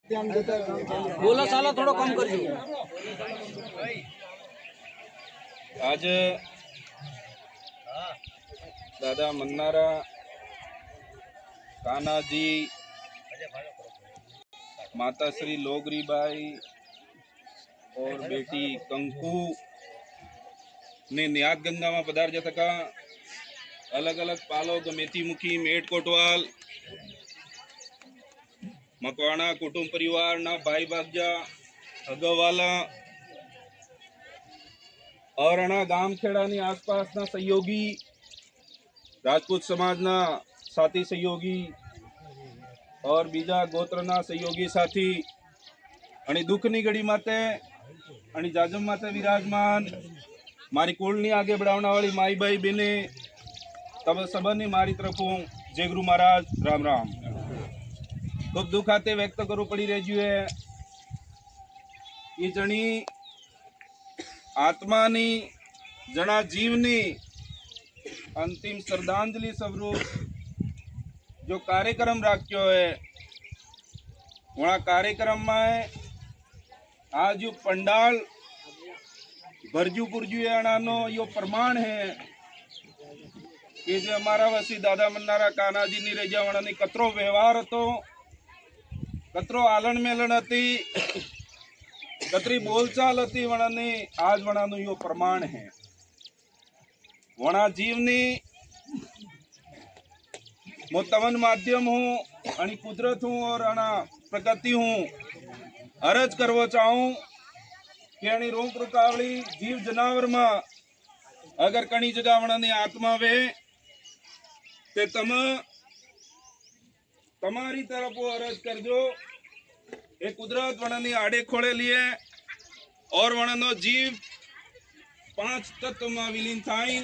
बोलो साला थोड़ा कम कर दो। आज दादा मन्नारा कान्हाजी माता श्री लोगरीबाई और बेटी कंकु ने न्यात गंगा में पधार्या था। अलग अलग पालो गमेती मुखी मेट कोटवाल मकवाणा कुटुंब परिवार ना भाई भाग्या अगवाला और अणा गामखेड़ा नी आसपास ना सहयोगी राजपूत समाज ना साथी सहयोगी और बीजा गोत्र ना सहयोगी साथी आणि दुखनी घड़ी माते आणि जाजम माते विराजमान मारी कुलनी आगे बढ़ावना वाली माई भाई बेने तब सबनी मारी तरफों जय गुरु महाराज राम राम। खूब दुख आते व्यक्त करू पड़ी रही है। ये जनी आत्मानी जना जीवनी अंतिम श्रद्धांजलि स्वरूप जो कार्यक्रम राख्यो है वहाँ कार्यक्रम में आज यो पंडाल भरजू पुरजू नो यो प्रमाण है कि जो हमारा वसी दादा मन्नारा कान्हाजी नी रेजावण नी कतरो व्यवहार हतो, कतरो आलन मेलन हती, कतरी बोलचाल हती वणानी आज वणानु यो प्रमाण है। वणा जीवनी मो तवन माध्यम हूँ आणि कुदरत हूँ और अणा प्रकृति हूँ अर्ज करवो चाहूँ कि अणी रोक रुकावली जीव जनावर में अगर कणी जगह वणानी आत्मा वे ते तमारी तरफ वो अर्ज कर दो ए कुदरत वणानी आड़े खोले लिए और वणानो जीव 5 तत्व में विलीन थाई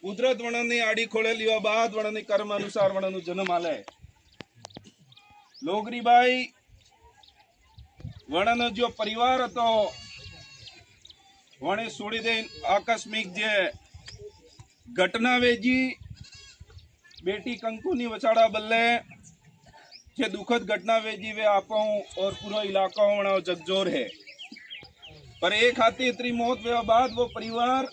कुदरत वणानी आड़ी खोले लिया बाद वणानी कर्म अनुसार वणानु जन्म आले। लोगरीबाई वणानो जो परिवार हतो वणे सोड़ी दे आकस्मिक जे घटना वेजी बेटी कंकु नी वचाड़ा बल्ले जे दुखद घटना वेजी वे आपो और पूरा इलाका वणा जगजोर है। पर एक हाथी इतनी मौत वे बाद वो परिवार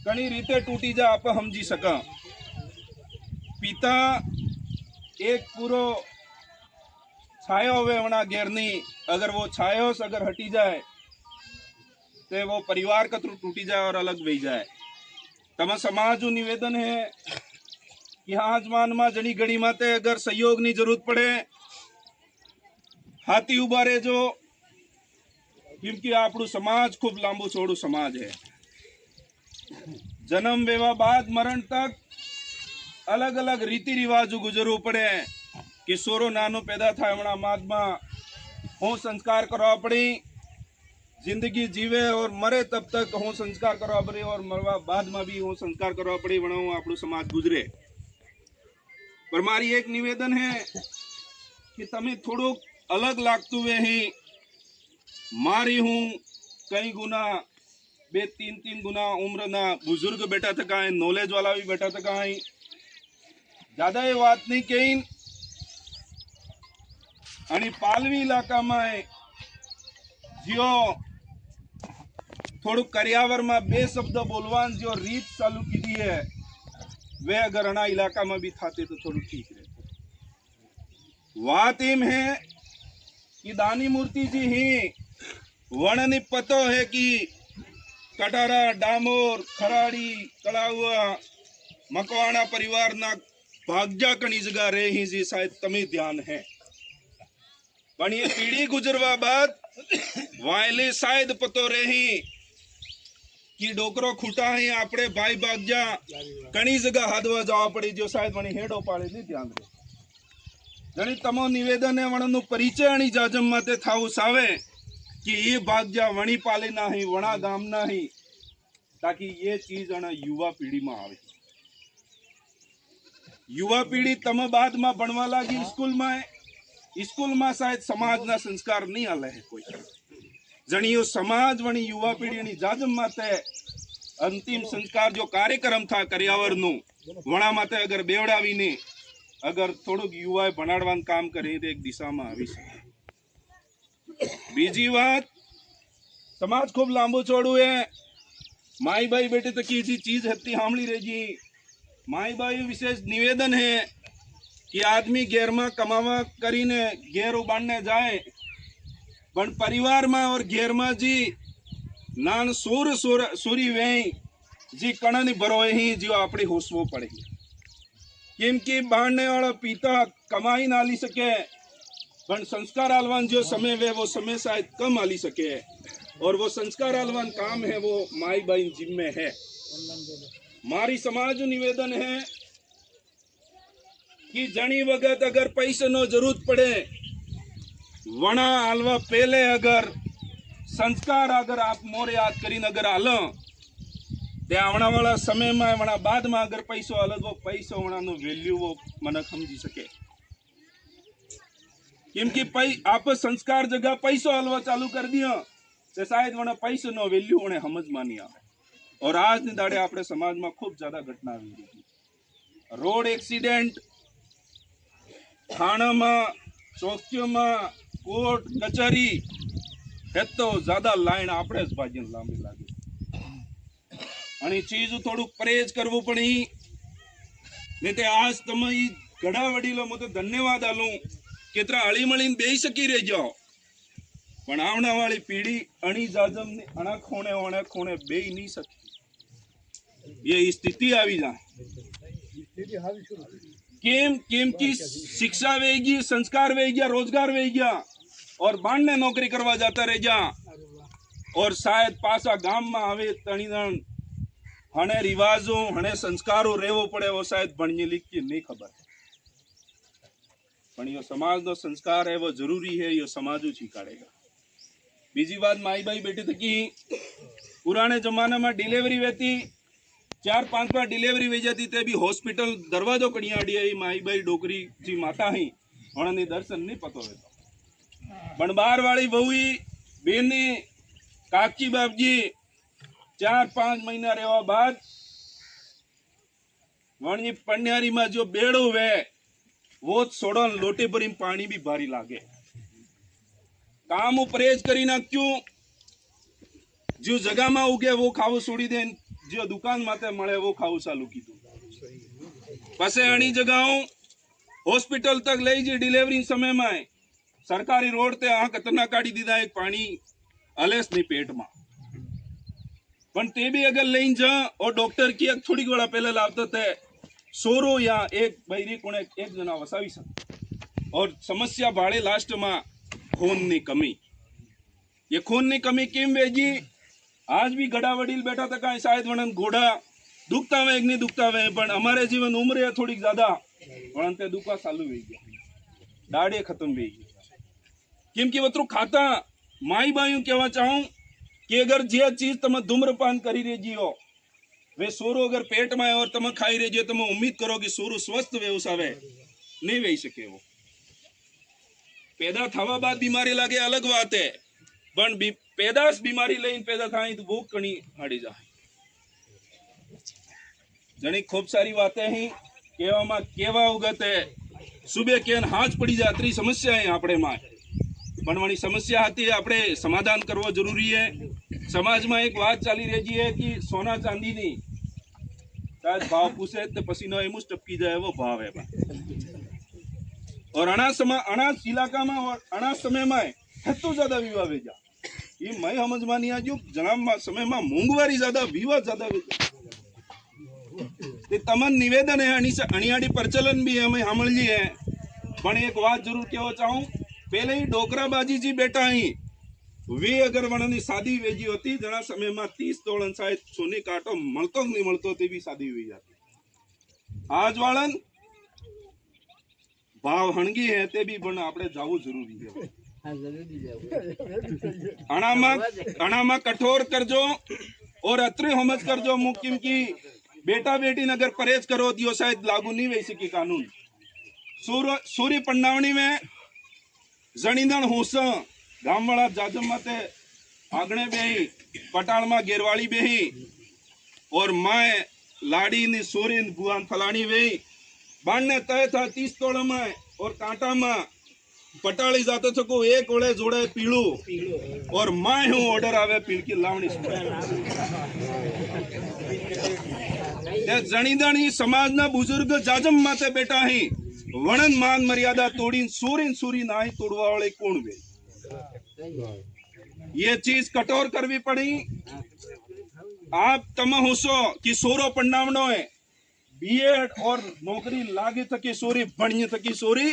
कणी रीते टूटी जा आप समझी सका। पिता एक पूरो छायो हुए वणा घेरनी अगर वो छायोस अगर हटी जाए तो वो परिवार कतरू टूटी जाए और अलग वही जाए। तमा समाज निवेदन है कि आज मान में जनी घड़ी माते अगर सहयोग की जरूरत पड़े हाथी उभा रहे जो क्योंकि आपू समाज खूब लांबू चौड़ू समाज है। जन्म वेवा बाद मरण तक अलग अलग रीति रिवाज गुजरव पड़े। किशोरो नानो पैदा थाय वणा मादमा हूँ संस्कार करवा पड़ी जिंदगी जीवे और मरे तब तक हूँ संस्कार करवा पड़ी और मरवा बाद में भी हूँ संस्कार करवा पड़ी वणा आपू समाज गुजरे। पर मारी एक निवेदन है कि तमे थोड़ो अलग लागतु वे ही मारी हूँ कई गुना 2-3 गुना उम्र ना बुजुर्ग बैठा था कहीं नॉलेज वाला भी बैठा था कहीं ज्यादा ये बात नहीं कहीं आणि पालवी इलाका में जो थोड़ू करियावर में 2 शब्द बोलवान जो रीत चालू की दी है वे अगर अना इलाका में भी थाते तो थोड़ू ठीक रहे। बात इम है कि दानी मूर्ति जी ही वर्णनी पतो है कि कटारा डामोर खराड़ी कड़ाहुआ मकवाणा परिवार ना भाग्या कणी जगह रहे ही जी शायद तमे ध्यान है। पण ये पीढ़ी गुजरवा बाद वायले शायद पतो रही कि डोकरो खूटा है आपड़े भाई भाग्या कणी जगह हादवा जावा पड़ी जो शायद वणी हेडो पाड़े नहीं ध्यान दे। जणी तमो निवेदन है वणनु परिचय आणि जाजम माते थाऊ सावे कि ये भाग्या वणी पाले ना ही वणा गाम ना ही ताकि ये चीज अना युवा पीढ़ी में आवे। युवा पीढ़ी तम बाद में बनवा लागी स्कूल में शायद समाज ना संस्कार नहीं आले है कोई जणी यो समाज वणी युवा पीढ़ी जाजम माते अंतिम संस्कार जो कार्यक्रम था करियावर नु वणा माते अगर बेवड़ावी ने અગર થોડુંક યુવાએ ભણાડવાનું કામ કરે તો એક દિશામાં આવી શકે. બીજી વાત, સમાજ ખૂબ લાંબુ ચોડું હે. माई बाई बेटे तक की चीज हत्ती हामली रहेगी. माई बाई विशेष निवेदन है कि आदमी घेर में कमावा करीने घेर उबाड़ने जाए, पण परिवार में और घेर में जी नान सूरी वे जी कणनी भरो ही जो अपनी होसवो पड़े. केम की बाढ़ने वाला पिता कमाई ना ली सके, पण संस्कार आलवान जो समय वे वो समय शायद कम आली सके, और वो संस्कार आलवान काम है वो माई बहन जिम्मे है. मारी समाज निवेदन है कि जनी वगत अगर पैसे नो जरूरत पड़े वना आलवा पहले अगर संस्कार अगर आप मोरे याद करीन अगर आलो ते आवना वाला समय में वना बाद में अगर पैसो अलग वो पैसो वना नो वैल्यू वो मन समझी सके. क्योंकि आप संस्कार जगह पैसो हलवा चालू कर दिया तो शायद वना पैसे नो वैल्यू उन्हें समझ में नहीं आवे. और आज ने दाड़े अपने समाज में खूब ज्यादा घटना हुई रही. रोड एक्सीडेंट, थाना में, चौकियों में, कोर्ट कचहरी है तो ज्यादा लाइन आपणे ज भाजी लांबी लागे. आणि चीज थोड़ू परहेज करवू पड़ी. नहीं तो आज तमे घड़ा वडीलो मो तो धन्यवाद आलू के तरा हली मळीने बेही सकी रही जाओ, पण आवना वाली पीढ़ी अणी जाजम ने अणा खोणे बेही नहीं सकी. ये स्थिति आवी जाए. केम की शिक्षा वेगी, संस्कार वेगी, रोजगार वेगी, और बाण ने नौकरी करवा जाता रह जा, और शायद पासा गाम में आवे तणीदण हने रिवाजों हने संस्कारों रेवो पड़े वो शायद भणनी लिख की नहीं खबर. पण यो समाज नो संस्कार है वो जरूरी है, यो समाज सीखाड़ेगा. बीजी बात, माई बाई बेटी थकी पुराने जमाने में डिलीवरी वेती 4-5 बार डिलीवरी वे जाती ते भी हॉस्पिटल दरवाजो कड़िया अड़ी आई माई बाई डोकरी जी माता ही उन्होंने दर्शन नहीं पतो वेतो. पण बार वाली बहुई बेनी काकी बापजी 4-5 महीना रेवा बाद वणी पन्यारी में जो बेड़ो वे वो सोड़न लोटे भरी पानी भी भारी लागे. काम परहेज करी ना क्यों जो जगह में उगे वो खाव छोड़ी दे, जो दुकान माते मळे वो खाव चालू कीधु. पसे अणी जगहों हॉस्पिटल तक लई जी डिलीवरी समय में सरकारी रोड ते आ खतरनाक काढ़ी दीधा एक पानी अलेस नहीं पेट में. पण ते भी अगर लई जा और डॉक्टर की थोड़ी घड़ा पहले लावते थे सोरो या एक बहरी कोने एक जना वसावी सके. और समस्या भाड़े लास्ट में खून नी कमी. ये खून नी कमी केम वेजी. आज भी गड़ा वडील बैठा था कहीं शायद वणन घोड़ा दुखता वे नहीं दुखता वे, पण हमारे जीवन उम्र है थोड़ी ज्यादा वणन ते दुखा चालू वे गया, दाड़े खत्म वे गई. केम कि वतरू खाता माई बायू कहवा चाहूं कि अगर जे चीज तमे धूम्रपान करी रही हो वे सोरो अगर पेट में और तमे खाई रही हो, तमे उम्मीद करो कि सोरो स्वस्थ वे उसावे नहीं वे सके. वो पैदा थवा बाद बीमारी लागे अलग बात है, पण पैदाश बीमारी लईने पैदा थाय तो वो कणी हाड़ी जाए. जनी खूब सारी बातें ही केवा केवा उगत है सुबह केन हाथ पड़ी जाती समस्या है आपणे में, पण वणी समस्या हती आपणे समाधान करवो जरूरी है. समाज में एक बात चाली रही है कि सोना चांदी नी शायद भाव पूछे तो पसीनो एम ज टपकी जाए वो भाव है. और अनाज इलाका में और अनाज समय में हेतु ज्यादा विवाह वेजा ये मैं समझ में नहीं आजू. जना समय में मोंघवारी ज्यादा विवाह ज्यादा वेजा. तमन निवेदन है अणियाड़ी प्रचलन भी है हमें हमली है. पण एक बात जरूर कहवा चाहूं, पहले ही डोकराबाजी जी बेटा ही वे अगर वणनी शादी वेजी होती जना समय में 30 तोलन शायद सोने काटो मलतो नहीं मलतो ते भी शादी हुई जाती. आज वालन भाव हणगी है ते भी पण आपणे जावू जरूरी है. अणामा कठोर करजो और अत्री हमज करजो मुकिम की बेटा बेटी नगर परहेज करो दियो शायद लागू नहीं वही सकी कानून. सूर्य पंडावनी में जणीदण होस गाम वाला जाजम माते आगणे बेही पटाल में गेरवाड़ी बेही और माए लाड़ी ने सोरी बुआन फलानी वेही बाण ने तय था 30 तोड़ा में और कांटा में पटाली जाते छको एक ओळे जोड़े पीळू और माय हूँ ऑर्डर आवे पीळ की लावणी जणीदाणी समाजना बुजुर्ग जाजम माते बेटा ही वणन मान मर्यादा तोड़ी सूरी नाही तोड़वा वाले कौन वे ये चीज कठोर करवी पड़ी। आप तम होसो कि सोरो पन्नावनो है बीएड और नौकरी लागे तकी सोरी भणिये तकी सोरी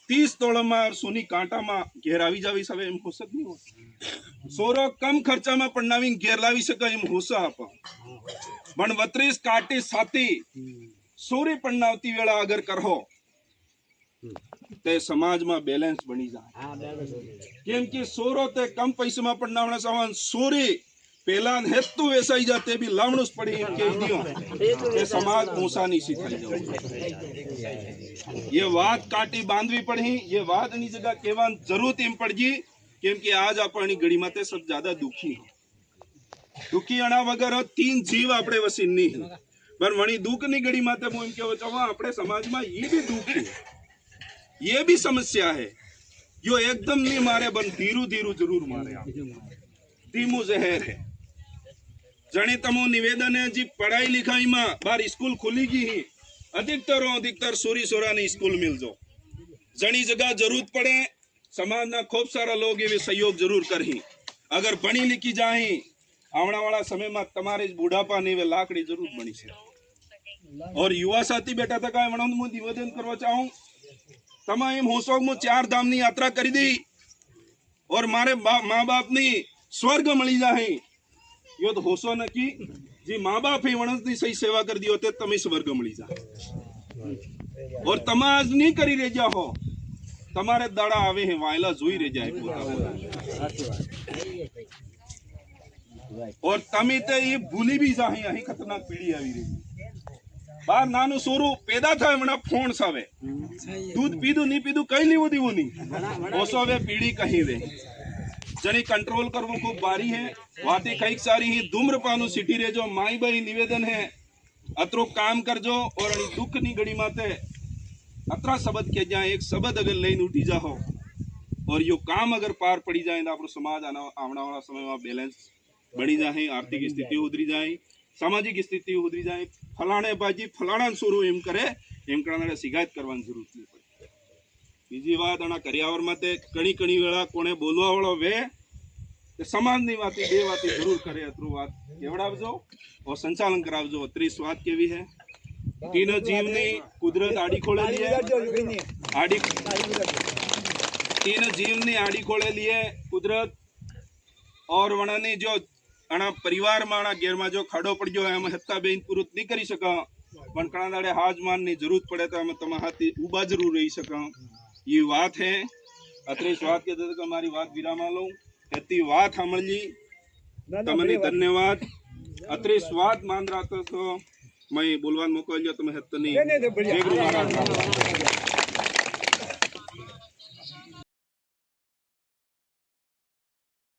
30 तोड़ा में और सोनी कांटा में घेरावी जावी सवे एम हो सक नहीं हो सोरो कम खर्चा में पन्नावी घेरलावी सके एम हो सा आप पण 32 काटी साती सोरी पन्नावती वेळा अगर करहो ते समाज में बैलेंस बनी जाए केम कि सोरो ते कम पैसे में पन्नावना सवान सोरी पेला हेतु वेसाई जाते भी लावणुस पड़ी के दियो के समाज ऊंचा नहीं सिखाई जाओ ये बात काटी बांधवी पड़ी ये बात नहीं जगह केवान जरूरत एम पड़जी केम कि आज अपनी गड़ी माते सब ज्यादा दुखी अणा वगर 3 जीव आपणे वसी नहीं पर वणी दुख नहीं गड़ी माते मु एम केवो छवा आपणे समाज में ये भी दुख है ये भी समस्या है जो एकदम नहीं मारे बन धीरू धीरू जरूर मारे धीमू जहर है जने तमो निवेदन है जी पढ़ाई लिखाई में बार स्कूल खुली गई ही अधिकतर सोरी सोरा ने स्कूल मिल जो जनी जगह जरूरत पड़े समाज ना खूब सारा लोग ये सहयोग जरूर करही अगर बनी लिखी जाए आवना वाला समय में तमारे बुढ़ापा ने वे लाकड़ी जरूर बनी से और युवा साथी बेटा तक आए मु निवेदन करवा चाहूं तमा एम होशो मु 4 धाम नी यात्रा करी दी और मारे माँ बाप नी स्वर्ग मળી जाए यो तो होशो न की जी माँ बाप ही वणस नी सही सेवा कर दी होते तमे स्वर्ग मળી जाए और तमाज नहीं करी रे जा हो तमारे दाड़ा आवे है वायला जोई रे जाए और तमे ते ये भूली भी जाए अही खतरनाक पीढ़ी आवी रे बार नानु सोरू पैदा थाय मना फोन सावे दूध पीदू नहीं पीदू कई लीवो दीवो नहीं ओसो वे पीढ़ी कहीं वे जनी कंट्रोल करवो खूब बारी है वाते कई सारी ही धूम्रपानु सिटी रे जो माई बाई निवेदन है अतरो काम कर जो और अनी दुख नी गड़ी माते अतरा शब्द के जाए एक शब्द अगर लेन उठी जाओ और यो काम अगर पार पड़ी जाए तो आपरो समाज आवना वाला समय में बैलेंस बनी जाए आर्थिक स्थिति उधरी जाए सामाजिक स्थिति उधरी जाए फलाणे बाजी फलाणा सोरू एम करे एम करना शिकायत करवानी जरूरत नहीं पड़े। बीजी बात आना करियावर माते कणी कणी वेळा कोणे बोलवा वाळो वे ते समाजनी वाती बे वाती जरूर करे अतरू बात केवडावजो और संचालन करावजो 30 बात केवी है तीन जीवनी कुदरत आड़ी खोलेली है आड़ी तीन जीवनी आड़ी खोलेली है कुदरत और वणानी जो अणा परिवार में अणा गेर में जो खाड़ो पड़ गयो है हम हत्ता बेन पूरुत नहीं करी सका पण कणा दाड़े हाजमान ની જરૂરત પડે તો અમે તમારા હાથી ઊભા જરૂર રહી સકા ये बात है अत्रे स्वाद के दे हमारी बात विराम लो एती बात हमली तमने धन्यवाद अत्रे स्वाद मान रहा तो मैं बोलवान मोकल जो तुम्हें हत्तनी जय गुरु महाराज।